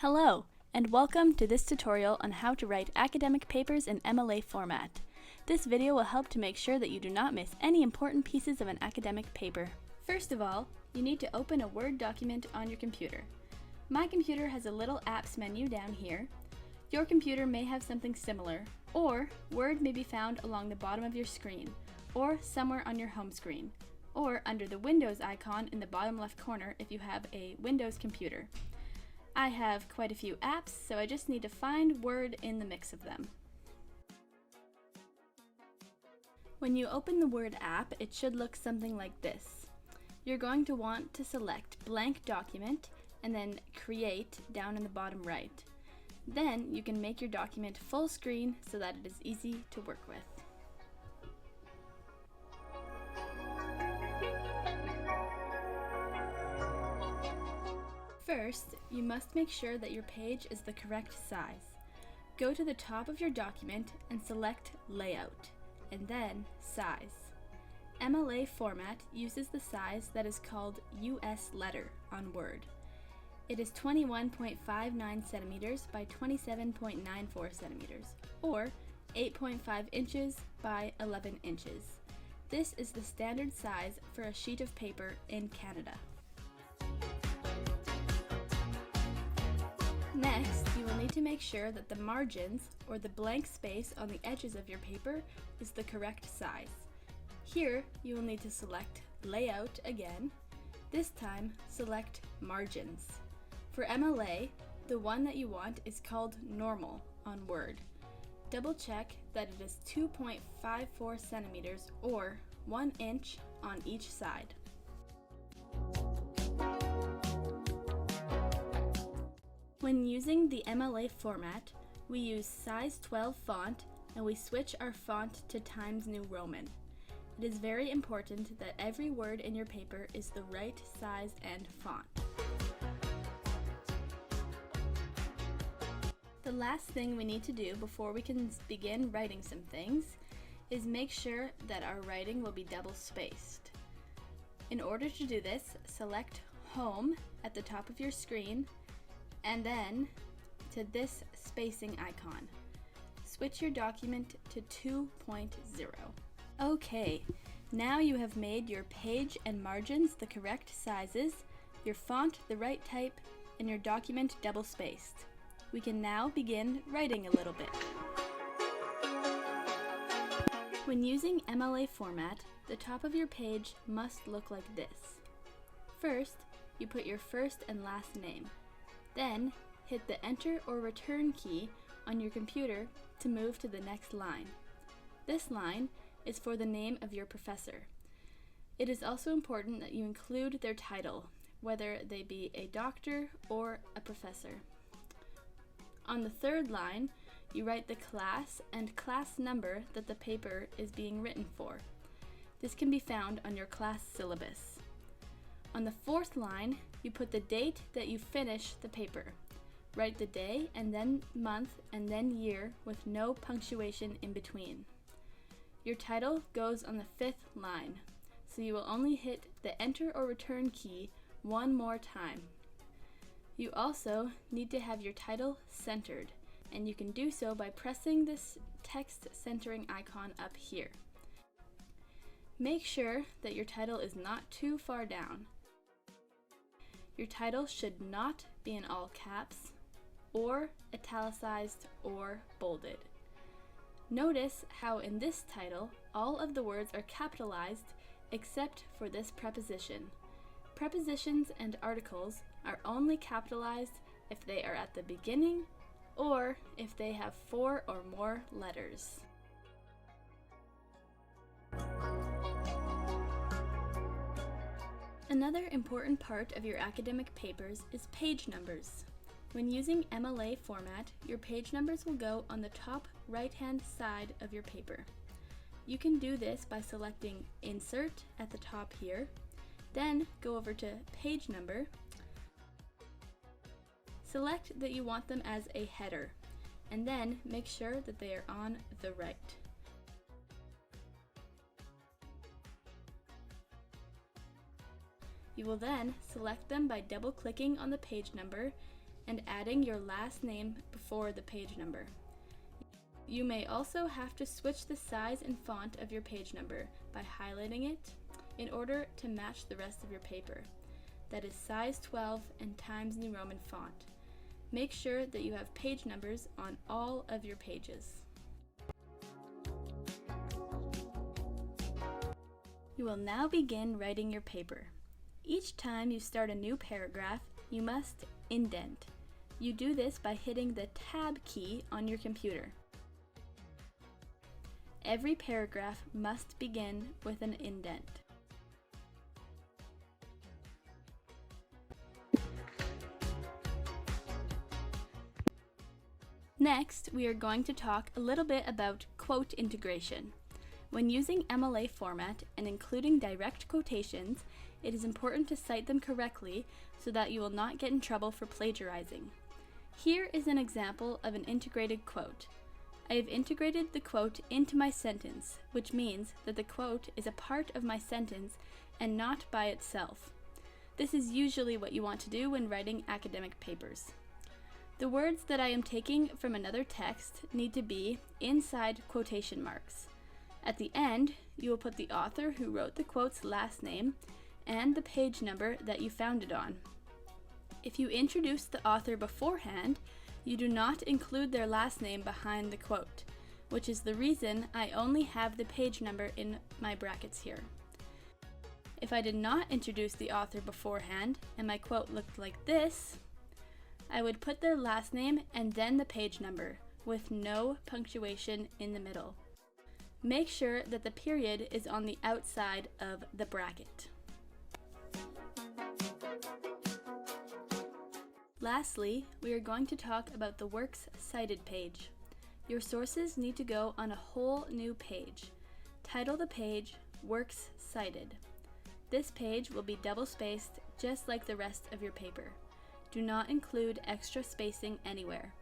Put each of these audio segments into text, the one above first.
Hello, and welcome to this tutorial on how to write academic papers in MLA format. This video will help to make sure that you do not miss any important pieces of an academic paper. First of all, you need to open a Word document on your computer. My computer has a little apps menu down here. Your computer may have something similar, or Word may be found along the bottom of your screen, or somewhere on your home screen, or under the Windows icon in the bottom left corner if you have a Windows computer. I have quite a few apps, so I just need to find Word in the mix of them. When you open the Word app, it should look something like this. You're going to want to select Blank Document and then Create down in the bottom right. Then you can make your document full screen so that it is easy to work with. First, you must make sure that your page is the correct size. Go to the top of your document and select Layout, and then Size. MLA format uses the size that is called US letter on Word. It is 21.59 centimeters by 27.94 centimeters, or 8.5 inches by 11 inches. This is the standard size for a sheet of paper in Canada. Next, you will need to make sure that the margins, or the blank space on the edges of your paper, is the correct size. Here, you will need to select Layout again. This time, select Margins. For MLA, the one that you want is called Normal on Word. Double check that it is 2.54 centimeters or 1 inch on each side. When using the MLA format, we use size 12 font and we switch our font to Times New Roman. It is very important that every word in your paper is the right size and font. The last thing we need to do before we can begin writing some things is make sure that our writing will be double spaced. In order to do this, select Home at the top of your screen and then to this spacing icon. Switch your document to 2.0. Okay, now you have made your page and margins the correct sizes, your font the right type, and your document double spaced. We can now begin writing a little bit. When using MLA format, the top of your page must look like this. First, you put your first and last name. Then, hit the Enter or Return key on your computer to move to the next line. This line is for the name of your professor. It is also important that you include their title, whether they be a doctor or a professor. On the third line, you write the class and class number that the paper is being written for. This can be found on your class syllabus. On the fourth line, you put the date that you finish the paper. Write the day and then month and then year with no punctuation in between. Your title goes on the fifth line, so you will only hit the Enter or Return key one more time. You also need to have your title centered, and you can do so by pressing this text centering icon up here. Make sure that your title is not too far down. Your title should not be in all caps, or italicized or bolded. Notice how in this title, all of the words are capitalized except for this preposition. Prepositions and articles are only capitalized if they are at the beginning or if they have 4 or more letters. Another important part of your academic papers is page numbers. When using MLA format, your page numbers will go on the top right-hand side of your paper. You can do this by selecting Insert at the top here, then go over to Page Number. Select that you want them as a header, and then make sure that they are on the right. You will then select them by double-clicking on the page number and adding your last name before the page number. You may also have to switch the size and font of your page number by highlighting it in order to match the rest of your paper. That is size 12 and Times New Roman font. Make sure that you have page numbers on all of your pages. You will now begin writing your paper. Each time you start a new paragraph, you must indent. You do this by hitting the Tab key on your computer. Every paragraph must begin with an indent. Next, we are going to talk a little bit about quote integration. When using MLA format and including direct quotations, it is important to cite them correctly so that you will not get in trouble for plagiarizing. Here is an example of an integrated quote. I have integrated the quote into my sentence, which means that the quote is a part of my sentence and not by itself. This is usually what you want to do when writing academic papers. The words that I am taking from another text need to be inside quotation marks. At the end, you will put the author who wrote the quote's last name and the page number that you found it on. If you introduce the author beforehand, you do not include their last name behind the quote, which is the reason I only have the page number in my brackets here. If I did not introduce the author beforehand and my quote looked like this, I would put their last name and then the page number, with no punctuation in the middle. Make sure that the period is on the outside of the bracket. Lastly, we are going to talk about the Works Cited page. Your sources need to go on a whole new page. Title the page Works Cited. This page will be double-spaced just like the rest of your paper. Do not include extra spacing anywhere.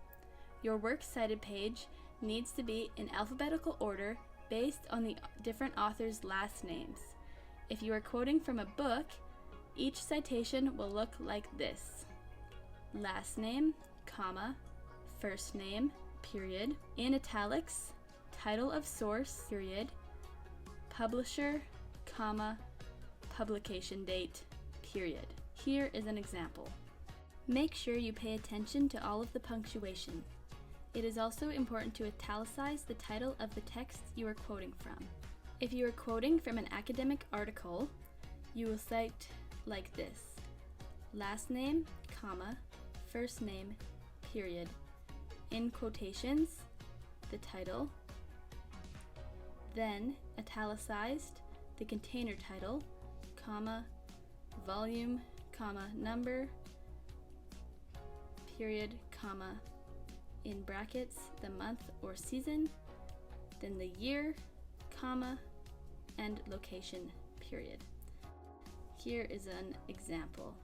Your Works Cited page needs to be in alphabetical order based on the different authors' last names. If you are quoting from a book, each citation will look like this. Last name, comma, first name, period, in italics, title of source, period, publisher, comma, publication date, period. Here is an example. Make sure you pay attention to all of the punctuation. It is also important to italicize the title of the text you are quoting from. If you are quoting from an academic article, you will cite like this: last name, comma, first name, period, in quotations, the title, then italicized, the container title, comma, volume, comma, number, period, comma, in brackets, the month or season, then the year, comma, and location, period. Here is an example.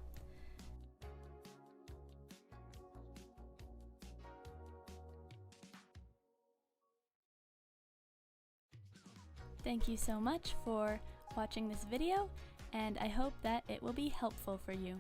Thank you so much for watching this video, and I hope that it will be helpful for you.